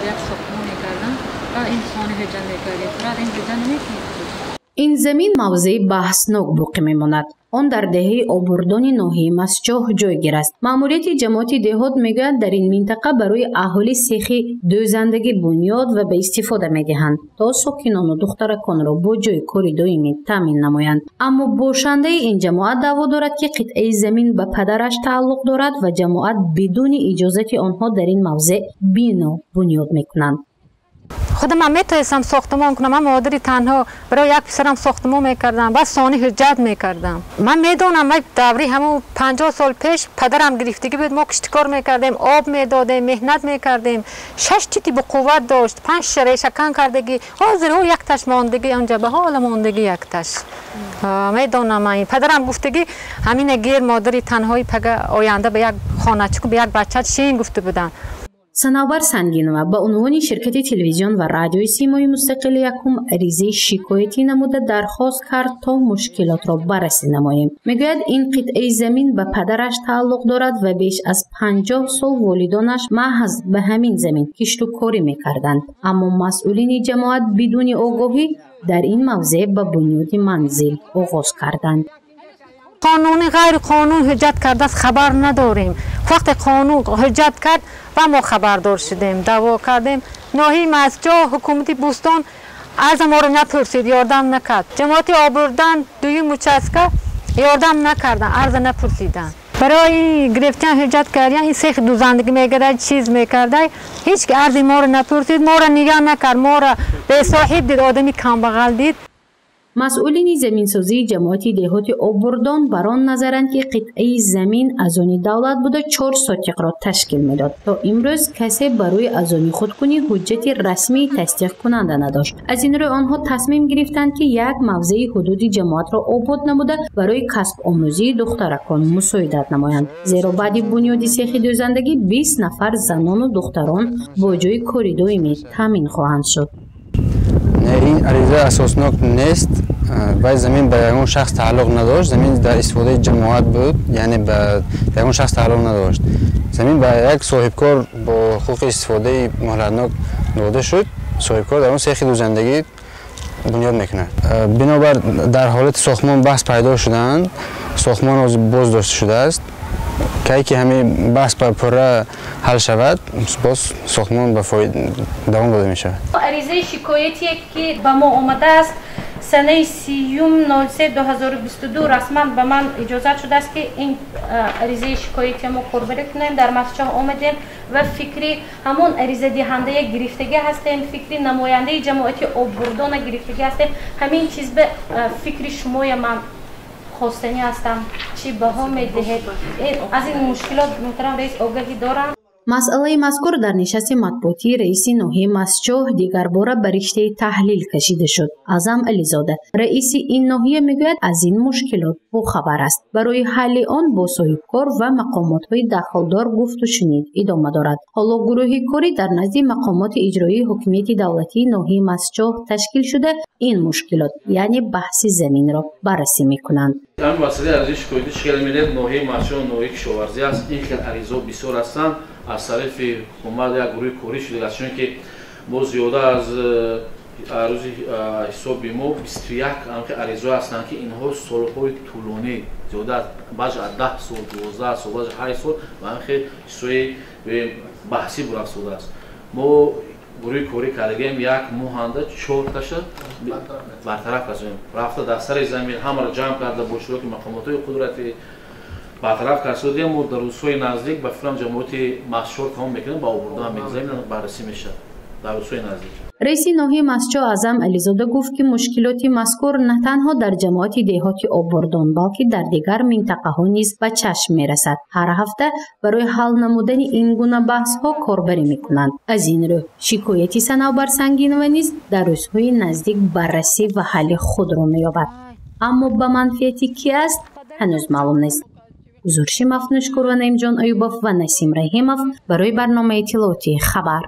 یک ساختمان میکردن و این خانه هجا میکردیم. فراد این هجا نمیتونید. این زمین موضع بحثناک باقی میماند. آن در دهه آبردان ناحیه مسجح جایگیر است. ماموریت جماعت دهات میگوید در این منطقه برای اهالی سیخی دوزندگی بنیاد و به استفاده میدهند تا ساکنان و دخترکان را با جای کاری دائمی تامین نمایند. اما باشنده این جماعت دعوا دارد که قطعه زمین به پدرش تعلق دارد و جماعت بدون اجازت آنها در این موضع بنا بنیاد میکنند. خودم هم میتونستم ساختمان کنم. من مادری تنها برای یک پسرم ساختمان میکردم و ثانی حجت میکردم. من میدونم من دوری همون 50 سال پیش پدرم گرفتگی بود، ما کشتکار میکردیم، آب میدادیم، مهنت میکردیم. 6 تیتی به قوت داشت، 5 شرای شکن کردگی، حاضر او یک تاش ماندگی اونجا به حال ماندگی یک تاش. میدونم من پدرم گفتگی همین گیر مادری تنهایی پگه آینده به یک خانه‌چو به یک بچه شین گفته بودن. صنوبر سنگینова به عنوان شرکت تلویزیون و رادیوی سیمای مستقل یکم عریضه شکایتی نموده درخواست کرد تا مشکلات را بررسی نماییم. میگوید این قطعه زمین به پدرش تعلق دارد و بیش از 50 سال والدانش محض به همین زمین کشت و کاری میکردند، اما مسئولین جماعت بدون آگاهی در این موضع به بنیاد منزل آغاز کردند. قانون غیر قانون حجت کرده است خبر نداریم. وقت قانون حجت کرد و ما خبردار شدیم، دعوا کردیم. ناحیه مسجح حکومتی بوستان از ما رو نپرسید، یاردم نکرد. جماعت آبردن دوی مچسکه یاردم نکردن، عرض نپرسیدن. برای گرفتن حجت کردن این سیخ دوزندگی میگرد چیز میکرده، هیچ که عرض ما رو نپرسید، ما رو نگاه نکرد، ما رو به صاحب دید، آدمی کم بغل دید. مسئولین زمینسازی جماعت دهات آبردان بر آن نظرند که قطعه زمین از آن دولت بوده 4 ساتق را تشکیل میداد. تا امروز کسی برای از آن خودکنی حجت رسمی تصدیق کننده نداشت. از این رو آنها تصمیم گرفتند که یک موضع حدود جماعت را آباد نموده برای کسب آموزی دخترکان مساعدت نمایند، زیرا بعد بنیاد سیخ دوزندگی 20 نفر زنان و دختران با جای کاری دائمی تامین خواهند شد. این عریضه اساسناک نیست. وای زمین به یگان شخص تعلق نداشت، زمین در استفاده جماعت بود، یعنی به یگان شخص تعلق نداشت. زمین به یک صاحبکار با حقوق استفاده مهلتناک داده شد. صاحبکار در اون سیخ دوزندگی بنیاد میکنه. بنابر در حالت ساختمان بحث پیدا شدند، ساختمان باز داشته شده است. که همین بحث پره حل شود، باز ساختمان به دوام داده میشه. عریضه شکایتی که به ما آمده است سنه 30/03/2022 رسما به من اجازه شده است که این عریضه شکایتی ما قربانی کنیم. در مسجح آمدیم و فکری همون عریضه دهنده گرفتگی هستیم، فکری نماینده جماعت آبردان گرفتگی هستیم. همین چیز به فکر شما من خواستنی هستم چی بها میدهید از این مشکلات محترم رئیس آگاهی دارم. مسئله مذکور در نشست مطبوعاتی رئیس ناحیه مسجح دیگر باره به رشته تحلیل کشیده شد. اعظم علیزاده رئیس این ناحیه میگوید از این مشکلات باخبر است. برای حل آن با صاحبکار و مقامات‌های دخالدار گفت و شنید ادامه دارد. حالا گروه کاری در نزد مقامات اجرایی حکومت دولتی ناحیه مسجح تشکیل شده این مشکلات یعنی بحث زمین را بررسی میکنند. همین مسئله عریضه شکایتی شکل می‌دهد ناحیه مسجح و ناحیه کشاورزی است. این خیلی عریضه بسیار هستند از طرف حکومت یک گروه کاری شده است، چون که ما زیاده از روز حساب ما 21 عریضه هستند که اینها سالهای طولانی زیاده بعضی از 10 سال 12 سال بعضی 8 سال و خیلی سوی بحثی برافته است. ما گروه کاری کردیم یک مهنده 4 تاش برطرف کردیم، رفته در سر زمین همه را جمع کرده با شروع مقامات قدرتی برطرف کرده. ما در روزهای نزدیک به فیلم جماعت مسجح تمام میکنیم با آبردان میگذاریم بررسی میشه در روزهای نزدیک. رئیس ناحیه مسجح اعظم علیزاده گفت که مشکلات مذکور نه تنها در جماعت دهاتی آبردان بلکه در دیگر منطقه ها نیز به چشم میرسد. هر هفته برای حل نمودن این گونه بحث ها کاربری میکنند. از این رو شکایتی صنوبر سنگینова نیز در روزهای نزدیک بررسی و حل خود را مییابد. اما به منفعت کی است هنوز معلوم نیست. زورشی مفنوشکور و نعیم جان ایوبов و نسیم رحیمов برای برنامه اطلاعاتی خبر.